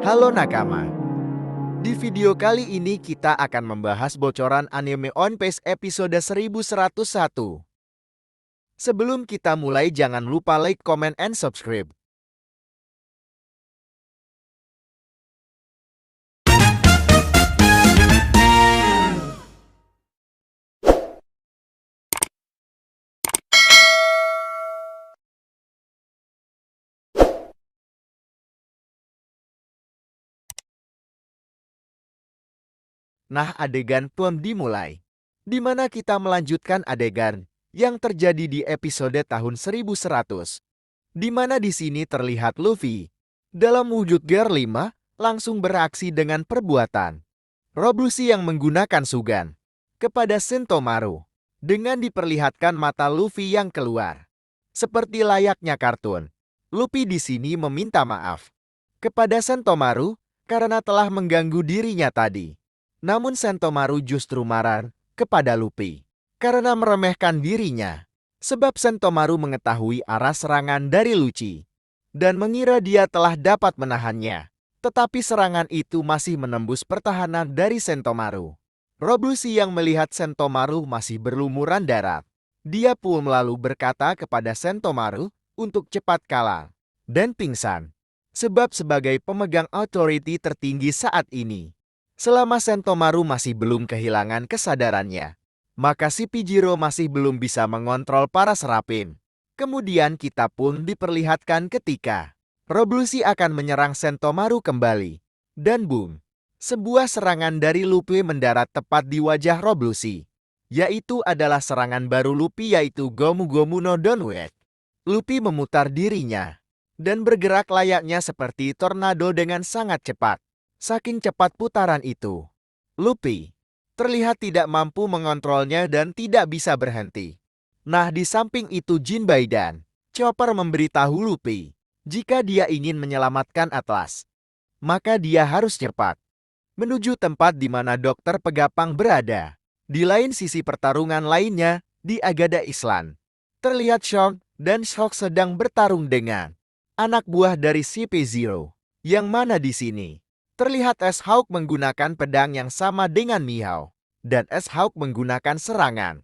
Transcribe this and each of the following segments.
Halo nakama, di video kali ini kita akan membahas bocoran anime One Piece episode 1101. Sebelum kita mulai jangan lupa like, comment, and subscribe. Nah, adegan pun dimulai, di mana kita melanjutkan adegan yang terjadi di episode tahun 1100, di mana di sini terlihat Luffy dalam wujud Gear 5 langsung beraksi dengan perbuatan revolusi yang menggunakan Sugan kepada Sentomaru dengan diperlihatkan mata Luffy yang keluar. Seperti layaknya kartun, Luffy di sini meminta maaf kepada Sentomaru karena telah mengganggu dirinya tadi. Namun Sentomaru justru marah kepada Luffy karena meremehkan dirinya. Sebab Sentomaru mengetahui arah serangan dari Lucci dan mengira dia telah dapat menahannya. Tetapi serangan itu masih menembus pertahanan dari Sentomaru. Revolusi yang melihat Sentomaru masih berlumuran darah. Dia pun lalu berkata kepada Sentomaru untuk cepat kalah dan pingsan. Sebab sebagai pemegang authority tertinggi saat ini, selama Sentomaru masih belum kehilangan kesadarannya, maka si Pijiro masih belum bisa mengontrol para serapin. Kemudian kita pun diperlihatkan ketika revolusi akan menyerang Sentomaru kembali. Dan boom, sebuah serangan dari Luffy mendarat tepat di wajah revolusi. Yaitu adalah serangan baru Luffy yaitu Gomu Gomu no Downward. Luffy memutar dirinya dan bergerak layaknya seperti tornado dengan sangat cepat. Saking cepat putaran itu, Luffy terlihat tidak mampu mengontrolnya dan tidak bisa berhenti. Nah, di samping itu Jinbei dan Chopper memberitahu Luffy, jika dia ingin menyelamatkan Atlas, maka dia harus cepat menuju tempat di mana Dokter Pegapang berada. Di lain sisi pertarungan lainnya, di Agada Island, terlihat Shock dan Shock sedang bertarung dengan anak buah dari CP0, yang mana di sini terlihat S-Hawk menggunakan pedang yang sama dengan Mihawk, dan S-Hawk menggunakan serangan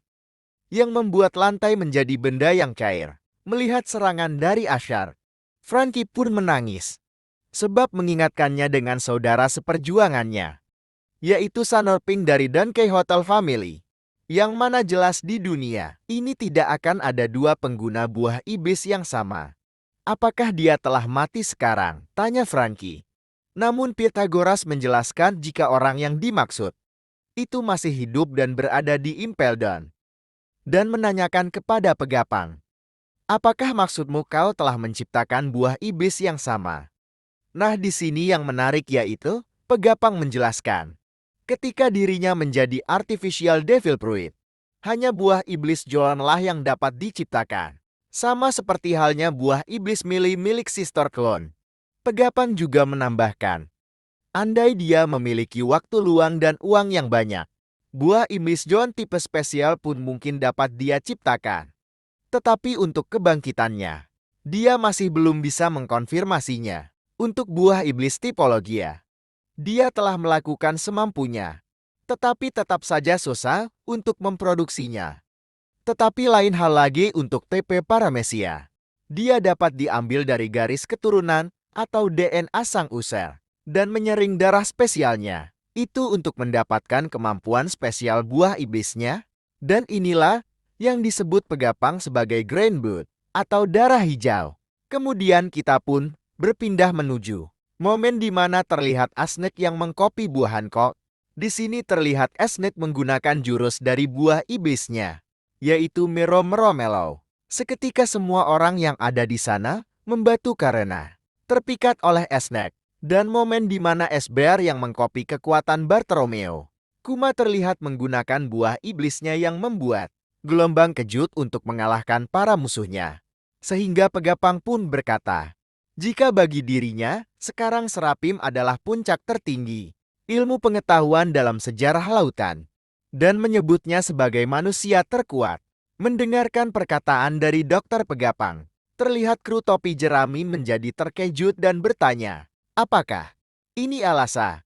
yang membuat lantai menjadi benda yang cair. Melihat serangan dari Ashar, Franky pun menangis, sebab mengingatkannya dengan saudara seperjuangannya, yaitu Sanoping dari Donkey Hotel Family, yang mana jelas di dunia ini tidak akan ada dua pengguna buah iblis yang sama. Apakah dia telah mati sekarang? Tanya Franky. Namun Pythagoras menjelaskan jika orang yang dimaksud itu masih hidup dan berada di Impel Down, dan menanyakan kepada Pegapang, apakah maksudmu kau telah menciptakan buah iblis yang sama? Nah, di sini yang menarik yaitu Pegapang menjelaskan, ketika dirinya menjadi artificial devil fruit, hanya buah iblis Joan-lah yang dapat diciptakan. Sama seperti halnya buah iblis milik Sister Clone. Pegapang juga menambahkan, andai dia memiliki waktu luang dan uang yang banyak, buah iblis Joan tipe spesial pun mungkin dapat dia ciptakan. Tetapi untuk kebangkitannya, dia masih belum bisa mengkonfirmasinya. Untuk buah iblis tipologia, dia telah melakukan semampunya, tetapi tetap saja susah untuk memproduksinya. Tetapi lain hal lagi untuk TP Paramecia. Dia dapat diambil dari garis keturunan atau DNA sang user dan menyering darah spesialnya. Itu untuk mendapatkan kemampuan spesial buah iblisnya. Dan inilah yang disebut Pegapang sebagai Grain Blood atau darah hijau. Kemudian kita pun berpindah menuju momen di mana terlihat Asnek yang mengkopi buah Hancock. Di sini terlihat Asnek menggunakan jurus dari buah iblisnya, yaitu Mero Meromelo. Seketika semua orang yang ada di sana membatu karena terpikat oleh Asnek. Dan momen di mana Esbear yang mengkopi kekuatan Bartolomeo Kuma terlihat menggunakan buah iblisnya yang membuat gelombang kejut untuk mengalahkan para musuhnya. Sehingga Pegapang pun berkata, jika bagi dirinya, sekarang Serapim adalah puncak tertinggi ilmu pengetahuan dalam sejarah lautan, dan menyebutnya sebagai manusia terkuat. Mendengarkan perkataan dari Dokter Pegapang, terlihat kru topi jerami menjadi terkejut dan bertanya, apakah Ini alasan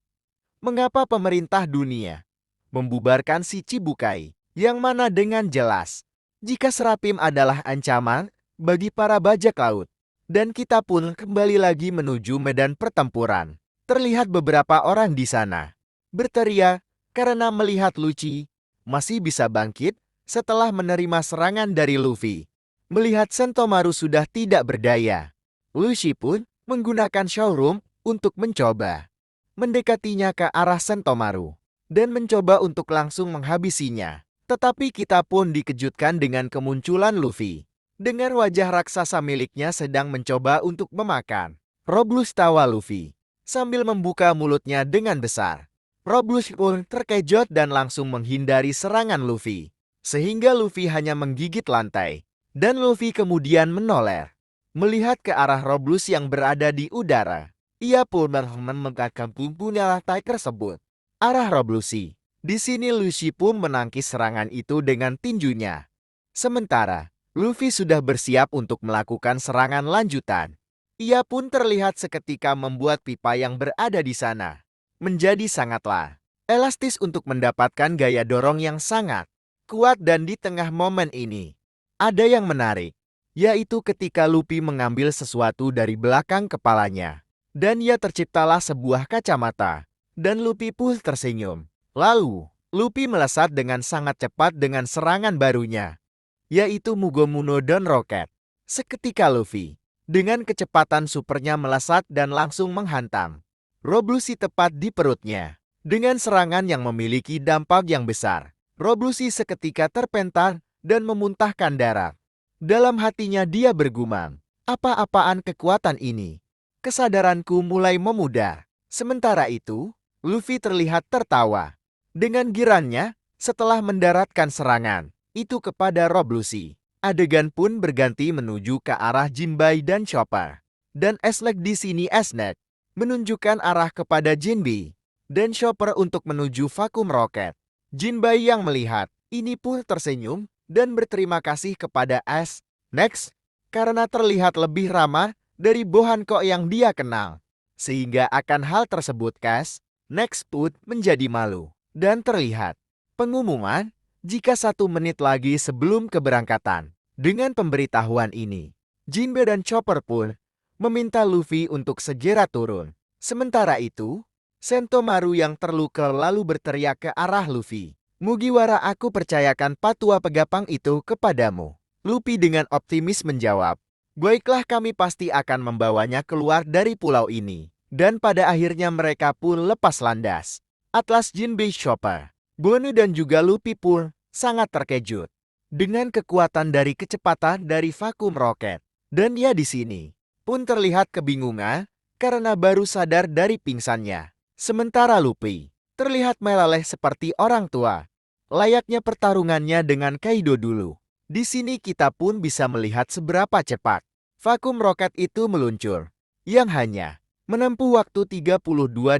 mengapa pemerintah dunia membubarkan si Chibukai, yang mana dengan jelas, jika Serapim adalah ancaman bagi para bajak laut. Dan kita pun kembali lagi menuju medan pertempuran. Terlihat beberapa orang di sana berteriak karena melihat Lucci masih bisa bangkit setelah menerima serangan dari Luffy. Melihat Sentomaru sudah tidak berdaya, Lucci pun menggunakan showroom untuk mencoba mendekatinya ke arah Sentomaru dan mencoba untuk langsung menghabisinya. Tetapi kita pun dikejutkan dengan kemunculan Luffy. Dengan wajah raksasa miliknya sedang mencoba untuk memakan. Roblus tawa Luffy sambil membuka mulutnya dengan besar. Roblus pun terkejut dan langsung menghindari serangan Luffy. Sehingga Luffy hanya menggigit lantai. Dan Luffy kemudian menoleh melihat ke arah Roblus yang berada di udara. Ia pun mengangkat punya lantai tersebut. Arah Roblusi. Di sini Luffy pun menangkis serangan itu dengan tinjunya. Sementara Luffy sudah bersiap untuk melakukan serangan lanjutan. Ia pun terlihat seketika membuat pipa yang berada di sana menjadi sangatlah elastis untuk mendapatkan gaya dorong yang sangat kuat. Dan di tengah momen ini ada yang menarik, yaitu ketika Luffy mengambil sesuatu dari belakang kepalanya. Dan ia terciptalah sebuah kacamata. Dan Luffy pun tersenyum. Lalu, Luffy melesat dengan sangat cepat dengan serangan barunya, yaitu Mugomuno Don Rocket. Seketika Luffy, dengan kecepatan supernya melesat dan langsung menghantam Roblusi tepat di perutnya. Dengan serangan yang memiliki dampak yang besar, Roblusi seketika terpental dan memuntahkan darah. Dalam hatinya dia bergumam, apa-apaan kekuatan ini? Kesadaranku mulai memudar. Sementara itu, Luffy terlihat tertawa dengan girannya setelah mendaratkan serangan itu kepada Roblusi. Adegan pun berganti menuju ke arah Jinbei dan Chopper. Dan Snake di sini Snake menunjukkan arah kepada Jinbei dan Chopper untuk menuju vakum roket. Jinbei yang melihat ini pun tersenyum dan berterima kasih kepada Snake karena terlihat lebih ramah dari Bohanko yang dia kenal. Sehingga akan hal tersebut Snake pun menjadi malu. Dan terlihat pengumuman jika 1 menit lagi sebelum keberangkatan. Dengan pemberitahuan ini, Jinbei dan Chopper pun meminta Luffy untuk segera turun. Sementara itu, Sentomaru yang terluka lalu berteriak ke arah Luffy. Mugiwara, aku percayakan Patua Pegapang itu kepadamu. Luffy dengan optimis menjawab, baiklah, kami pasti akan membawanya keluar dari pulau ini. Dan pada akhirnya mereka pun lepas landas. Atlas, Jinbei, Chopper, Bonu dan juga Luffy pun sangat terkejut dengan kekuatan dari kecepatan dari vakum roket. Dan dia di sini pun terlihat kebingungan karena baru sadar dari pingsannya. Sementara Luffy terlihat meleleh seperti orang tua. Layaknya pertarungannya dengan Kaido dulu. Di sini kita pun bisa melihat seberapa cepat vakum roket itu meluncur, yang hanya menempuh waktu 32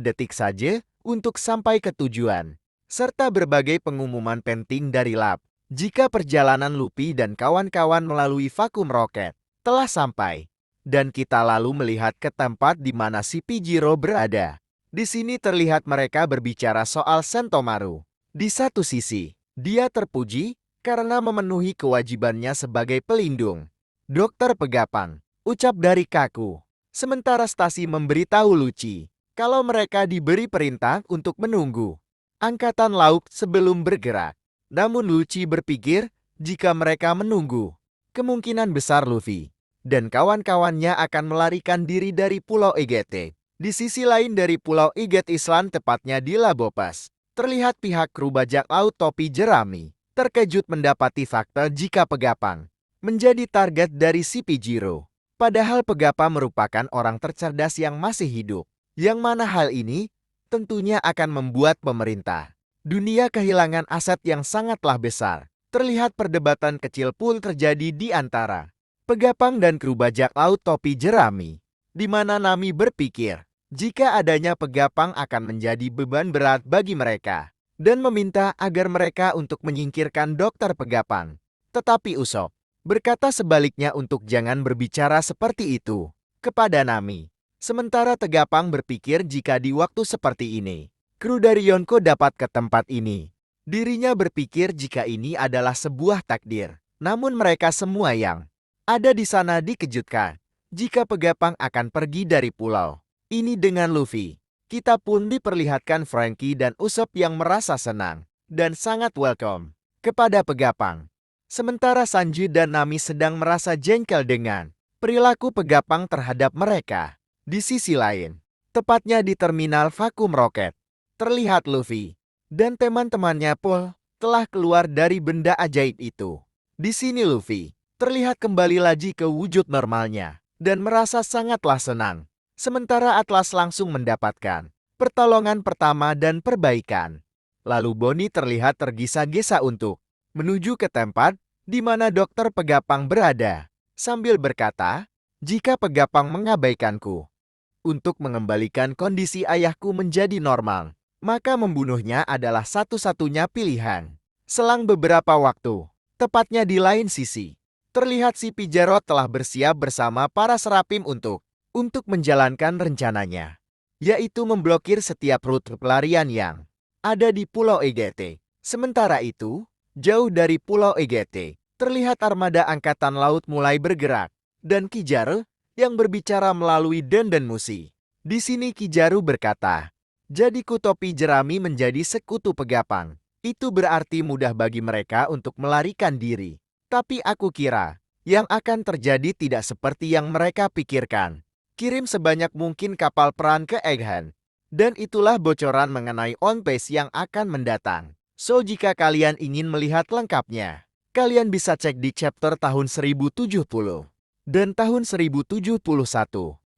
detik saja untuk sampai ke tujuan. Serta berbagai pengumuman penting dari lab jika perjalanan Luffy dan kawan-kawan melalui vakum roket telah sampai. Dan kita lalu melihat ke tempat di mana si Pijiro berada. Di sini terlihat mereka berbicara soal Sentomaru. Di satu sisi, dia terpuji karena memenuhi kewajibannya sebagai pelindung Dokter Pegapang, ucap dari Kaku. Sementara Stasi memberitahu Lucci kalau mereka diberi perintah untuk menunggu Angkatan Laut sebelum bergerak. Namun Lucci berpikir jika mereka menunggu, kemungkinan besar Luffy dan kawan-kawannya akan melarikan diri dari Pulau Egete. Di sisi lain dari Pulau Iget Island, tepatnya di Labopas, terlihat pihak kru bajak laut topi jerami terkejut mendapati fakta jika Pegapang menjadi target dari si Pijiro. Padahal Pegapang merupakan orang tercerdas yang masih hidup. Yang mana hal ini tentunya akan membuat pemerintah dunia kehilangan aset yang sangatlah besar. Terlihat perdebatan kecil pun terjadi di antara Pegapang dan kru bajak laut topi jerami, di mana Nami berpikir jika adanya Pegapang akan menjadi beban berat bagi mereka dan meminta agar mereka untuk menyingkirkan Dokter Pegapang. Tetapi Usopp berkata sebaliknya untuk jangan berbicara seperti itu kepada Nami. Sementara Tegapang berpikir jika di waktu seperti ini, kru dari Yonko dapat ke tempat ini. Dirinya berpikir jika ini adalah sebuah takdir. Namun mereka semua yang ada di sana dikejutkan jika Pegapang akan pergi dari pulau ini dengan Luffy. Kita pun diperlihatkan Franky dan Usopp yang merasa senang dan sangat welcome kepada Pegapang. Sementara Sanji dan Nami sedang merasa jengkel dengan perilaku Pegapang terhadap mereka. Di sisi lain, tepatnya di terminal vakum roket, terlihat Luffy dan teman-temannya Paul telah keluar dari benda ajaib itu. Di sini Luffy terlihat kembali lagi ke wujud normalnya dan merasa sangatlah senang. Sementara Atlas langsung mendapatkan pertolongan pertama dan perbaikan. Lalu Bonnie terlihat tergesa-gesa untuk menuju ke tempat di mana dokter Pegapang berada, sambil berkata, "Jika Pegapang mengabaikanku untuk mengembalikan kondisi ayahku menjadi normal, maka membunuhnya adalah satu-satunya pilihan." Selang beberapa waktu, tepatnya di lain sisi, terlihat si Pijaro telah bersiap bersama para serapim untuk menjalankan rencananya, yaitu memblokir setiap rute pelarian yang ada di Pulau EGT. Sementara itu, jauh dari Pulau EGT, terlihat armada angkatan laut mulai bergerak, dan Kizaru yang berbicara melalui Den Musi. Di sini Kizaru berkata, "Jadiku topi jerami menjadi sekutu Pegapang. Itu berarti mudah bagi mereka untuk melarikan diri. Tapi aku kira, yang akan terjadi tidak seperti yang mereka pikirkan. Kirim sebanyak mungkin kapal perang ke Egghead. Dan itulah bocoran mengenai One Piece yang akan mendatang. So jika kalian ingin melihat lengkapnya, kalian bisa cek di chapter tahun 1070 dan tahun 1071.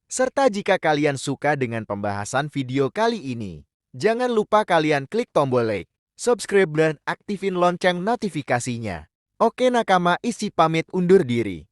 Serta jika kalian suka dengan pembahasan video kali ini, jangan lupa kalian klik tombol like, subscribe dan aktifin lonceng notifikasinya. Oke nakama, isi pamit undur diri.